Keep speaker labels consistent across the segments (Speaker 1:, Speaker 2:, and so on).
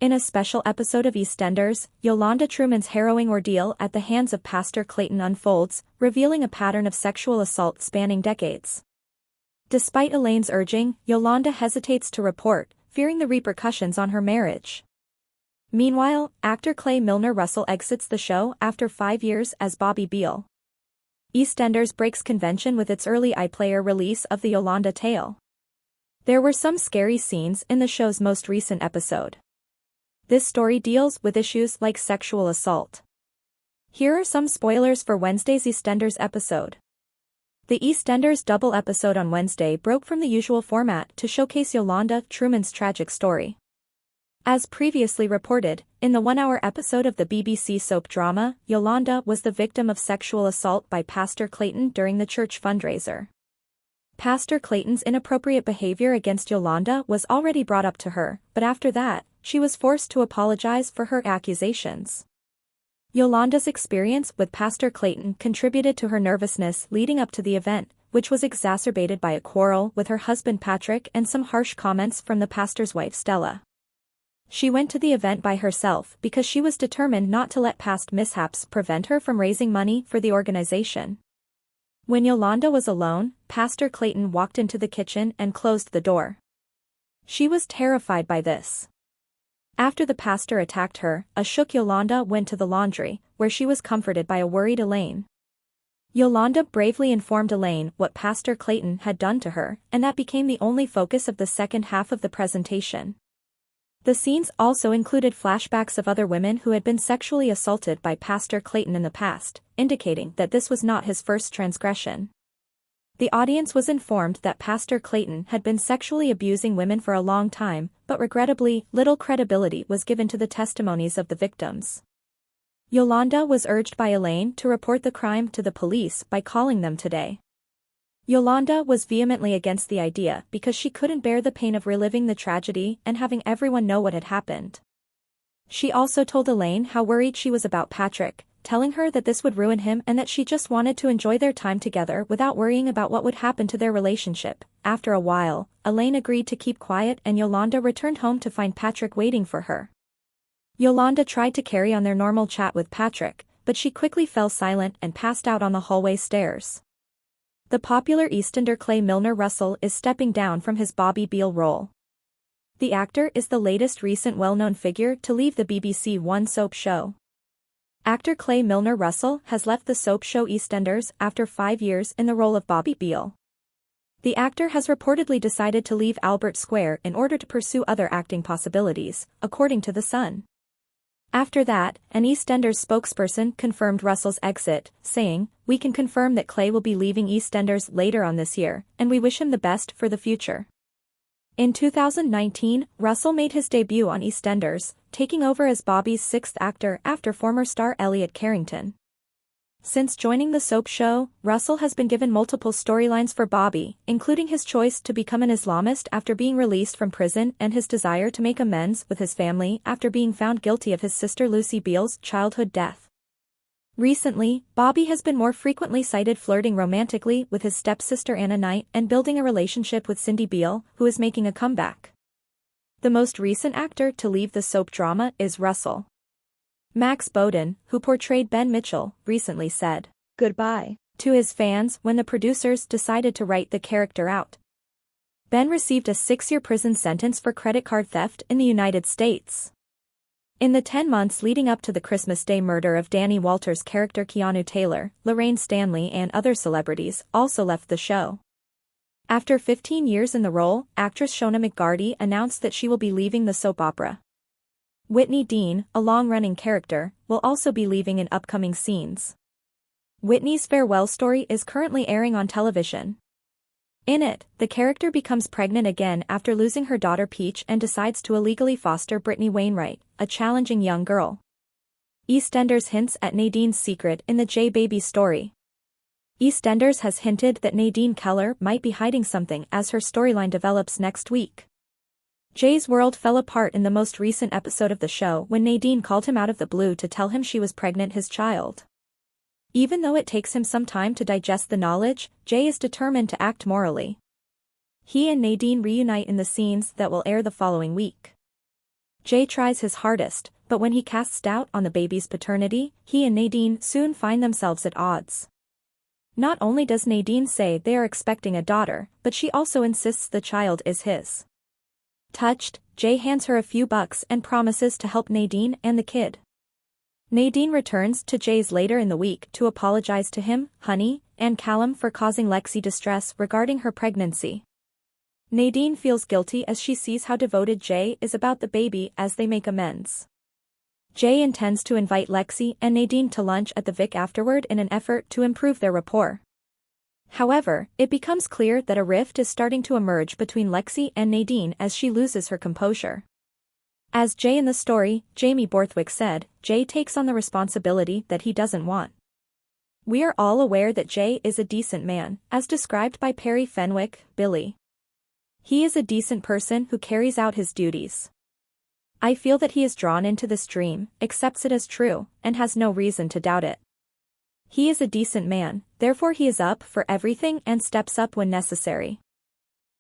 Speaker 1: In a special episode of Eastenders, Yolanda Truman's harrowing ordeal at the hands of Pastor Clayton unfolds, revealing a pattern of sexual assault spanning decades. Despite Elaine's urging, Yolanda hesitates to report, fearing the repercussions on her marriage. Meanwhile, actor Milner Russell exits the show after 5 years as Bobby Beale. Eastenders breaks convention with its early iPlayer release of the Yolanda tale. There were some scary scenes in the show's most recent episode. This story deals with issues like sexual assault. Here are some spoilers for Wednesday's Eastenders episode. The Eastenders double episode on Wednesday broke from the usual format to showcase Yolanda Truman's tragic story. As previously reported, in the 1-hour episode of the BBC soap drama, Yolanda was the victim of sexual assault by Pastor Clayton during the church fundraiser. Pastor Clayton's inappropriate behavior against Yolanda was already brought up to her, but after that, she was forced to apologize for her accusations. Yolanda's experience with Pastor Clayton contributed to her nervousness leading up to the event, which was exacerbated by a quarrel with her husband Patrick and some harsh comments from the pastor's wife Stella. She went to the event by herself because she was determined not to let past mishaps prevent her from raising money for the organization. When Yolanda was alone, Pastor Clayton walked into the kitchen and closed the door. She was terrified by this. After the pastor attacked her, a shook Yolanda went to the laundry, where she was comforted by a worried Elaine. Yolanda bravely informed Elaine what Pastor Clayton had done to her, and that became the only focus of the second half of the presentation. The scenes also included flashbacks of other women who had been sexually assaulted by Pastor Clayton in the past, indicating that this was not his first transgression. The audience was informed that Pastor Clayton had been sexually abusing women for a long time, but regrettably, little credibility was given to the testimonies of the victims. Yolanda was urged by Elaine to report the crime to the police by calling them today. Yolanda was vehemently against the idea because she couldn't bear the pain of reliving the tragedy and having everyone know what had happened. She also told Elaine how worried she was about Patrick, telling her that this would ruin him and that she just wanted to enjoy their time together without worrying about what would happen to their relationship. After a while, Elaine agreed to keep quiet and Yolanda returned home to find Patrick waiting for her. Yolanda tried to carry on their normal chat with Patrick, but she quickly fell silent and passed out on the hallway stairs. The popular Eastender Milner Russell is stepping down from his Bobby Beale role. The actor is the latest recent well-known figure to leave the BBC One soap show. Actor Milner Russell has left the soap show EastEnders after 5 years in the role of Bobby Beale. The actor has reportedly decided to leave Albert Square in order to pursue other acting possibilities, according to The Sun. After that, an EastEnders spokesperson confirmed Russell's exit, saying, "We can confirm that Clay will be leaving EastEnders later on this year, and we wish him the best for the future." In 2019, Russell made his debut on EastEnders, taking over as Bobby's sixth actor after former star Elliot Carrington. Since joining the soap show, Russell has been given multiple storylines for Bobby, including his choice to become an Islamist after being released from prison and his desire to make amends with his family after being found guilty of his sister Lucy Beale's childhood death. Recently, Bobby has been more frequently cited flirting romantically with his stepsister Anna Knight and building a relationship with Cindy Beale, who is making a comeback. The most recent actor to leave the soap drama is Russell. Max Bowden, who portrayed Ben Mitchell, recently said goodbye to his fans when the producers decided to write the character out. Ben received a 6-year prison sentence for credit card theft in the United States. In the 10 months leading up to the Christmas Day murder of Danny Walter's character Keanu Taylor, Lorraine Stanley and other celebrities also left the show. After 15 years in the role, actress Shona McGarty announced that she will be leaving the soap opera. Whitney Dean, a long-running character, will also be leaving in upcoming scenes. Whitney's farewell story is currently airing on television. In it, the character becomes pregnant again after losing her daughter Peach and decides to illegally foster Brittany Wainwright, a challenging young girl. EastEnders hints at Nadine's secret in the J-Baby story. EastEnders has hinted that Nadine Keller might be hiding something as her storyline develops next week. Jay's world fell apart in the most recent episode of the show when Nadine called him out of the blue to tell him she was pregnant his child. Even though it takes him some time to digest the knowledge, Jay is determined to act morally. He and Nadine reunite in the scenes that will air the following week. Jay tries his hardest, but when he casts doubt on the baby's paternity, he and Nadine soon find themselves at odds. Not only does Nadine say they are expecting a daughter, but she also insists the child is his. Touched, Jay hands her a few bucks and promises to help Nadine and the kid. Nadine returns to Jay's later in the week to apologize to him, Honey, and Callum for causing Lexi distress regarding her pregnancy. Nadine feels guilty as she sees how devoted Jay is about the baby as they make amends. Jay intends to invite Lexi and Nadine to lunch at the Vic afterward in an effort to improve their rapport. However, it becomes clear that a rift is starting to emerge between Lexi and Nadine as she loses her composure. As Jay in the story, Jamie Borthwick said, Jay takes on the responsibility that he doesn't want. We are all aware that Jay is a decent man, as described by Perry Fenwick, Billy. He is a decent person who carries out his duties. I feel that he is drawn into this dream, accepts it as true, and has no reason to doubt it. He is a decent man, therefore he is up for everything and steps up when necessary.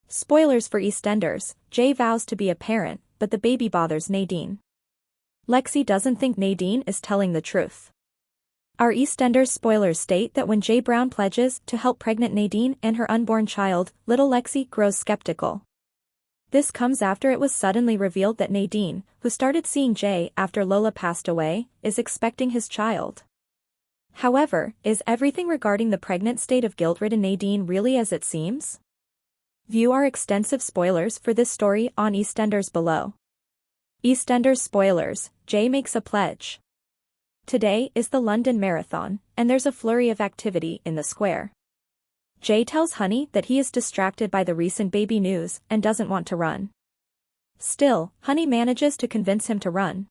Speaker 1: Spoilers for Eastenders, Jay vows to be a parent, but the baby bothers Nadine. Lexi doesn't think Nadine is telling the truth. Our Eastenders spoilers state that when Jay Brown pledges to help pregnant Nadine and her unborn child, little Lexi grows skeptical. This comes after it was suddenly revealed that Nadine, who started seeing Jay after Lola passed away, is expecting his child. However, is everything regarding the pregnant state of guilt-ridden Nadine really as it seems? View our extensive spoilers for this story on Eastenders below. Eastenders spoilers, Jay makes a pledge. Today is the London Marathon, and there's a flurry of activity in the square. Jay tells Honey that he is distracted by the recent baby news and doesn't want to run. Still, Honey manages to convince him to run.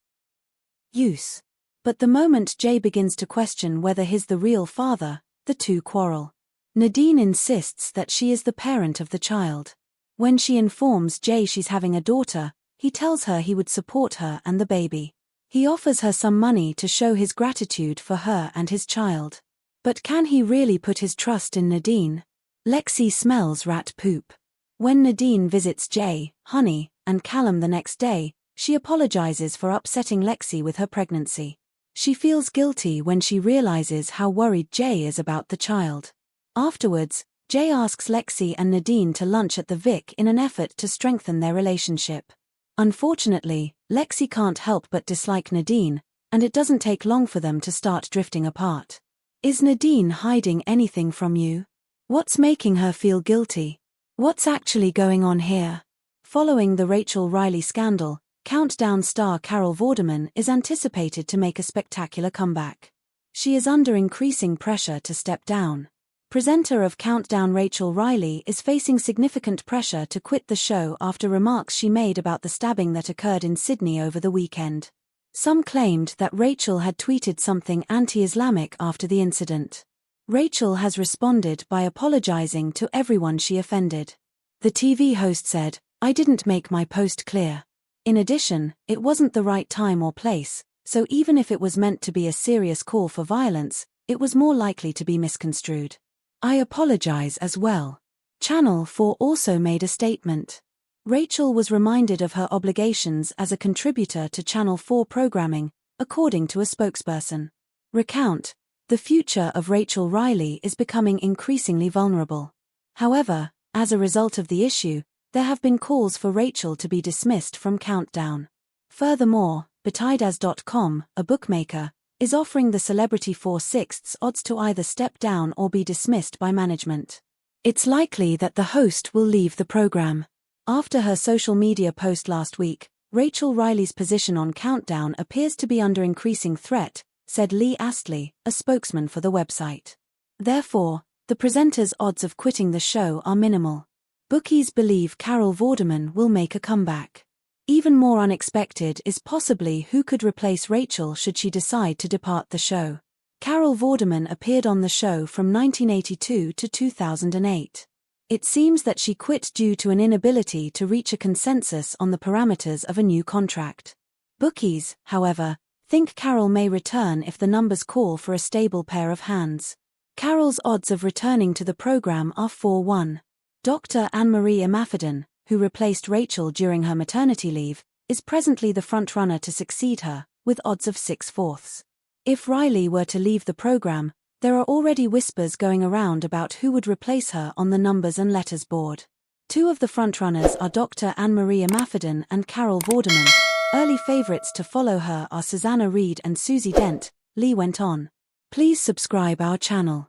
Speaker 2: But the moment Jay begins to question whether he's the real father, the two quarrel. Nadine insists that she is the parent of the child. When she informs Jay she's having a daughter, he tells her he would support her and the baby. He offers her some money to show his gratitude for her and his child. But can he really put his trust in Nadine? Lexi smells rat poop. When Nadine visits Jay, Honey, and Callum the next day, she apologizes for upsetting Lexi with her pregnancy. She feels guilty when she realizes how worried Jay is about the child. Afterwards, Jay asks Lexi and Nadine to lunch at the Vic in an effort to strengthen their relationship. Unfortunately, Lexi can't help but dislike Nadine, and it doesn't take long for them to start drifting apart. Is Nadine hiding anything from you? What's making her feel guilty? What's actually going on here? Following the Rachel Riley scandal, Countdown star Carol Vorderman is anticipated to make a spectacular comeback. She is under increasing pressure to step down. Presenter of Countdown Rachel Riley is facing significant pressure to quit the show after remarks she made about the stabbing that occurred in Sydney over the weekend. Some claimed that Rachel had tweeted something anti-Islamic after the incident. Rachel has responded by apologizing to everyone she offended. The TV host said, "I didn't make my post clear. In addition, it wasn't the right time or place, so even if it was meant to be a serious call for violence, it was more likely to be misconstrued. I apologize as well." Channel 4 also made a statement. Rachel was reminded of her obligations as a contributor to Channel 4 programming, according to a spokesperson. Recount, the future of Rachel Riley is becoming increasingly vulnerable. However, as a result of the issue, there have been calls for Rachel to be dismissed from Countdown. Furthermore, Betidas.com, a bookmaker, is offering the celebrity 4/6 odds to either step down or be dismissed by management. It's likely that the host will leave the program. After her social media post last week, Rachel Riley's position on Countdown appears to be under increasing threat, said Lee Astley, a spokesman for the website. Therefore, the presenter's odds of quitting the show are minimal. Bookies believe Carol Vorderman will make a comeback. Even more unexpected is possibly who could replace Rachel should she decide to depart the show. Carol Vorderman appeared on the show from 1982 to 2008. It seems that she quit due to an inability to reach a consensus on the parameters of a new contract. Bookies, however, think Carol may return if the numbers call for a stable pair of hands. Carol's odds of returning to the program are 4-1. Dr. Anne-Marie Imafidon, who replaced Rachel during her maternity leave, is presently the frontrunner to succeed her, with odds of 6/4. If Riley were to leave the program, there are already whispers going around about who would replace her on the numbers and letters board. Two of the frontrunners are Dr. Anne-Marie Imafidon and Carol Vorderman. Early favorites to follow her are Susanna Reid and Susie Dent, Lee went on. Please subscribe our channel.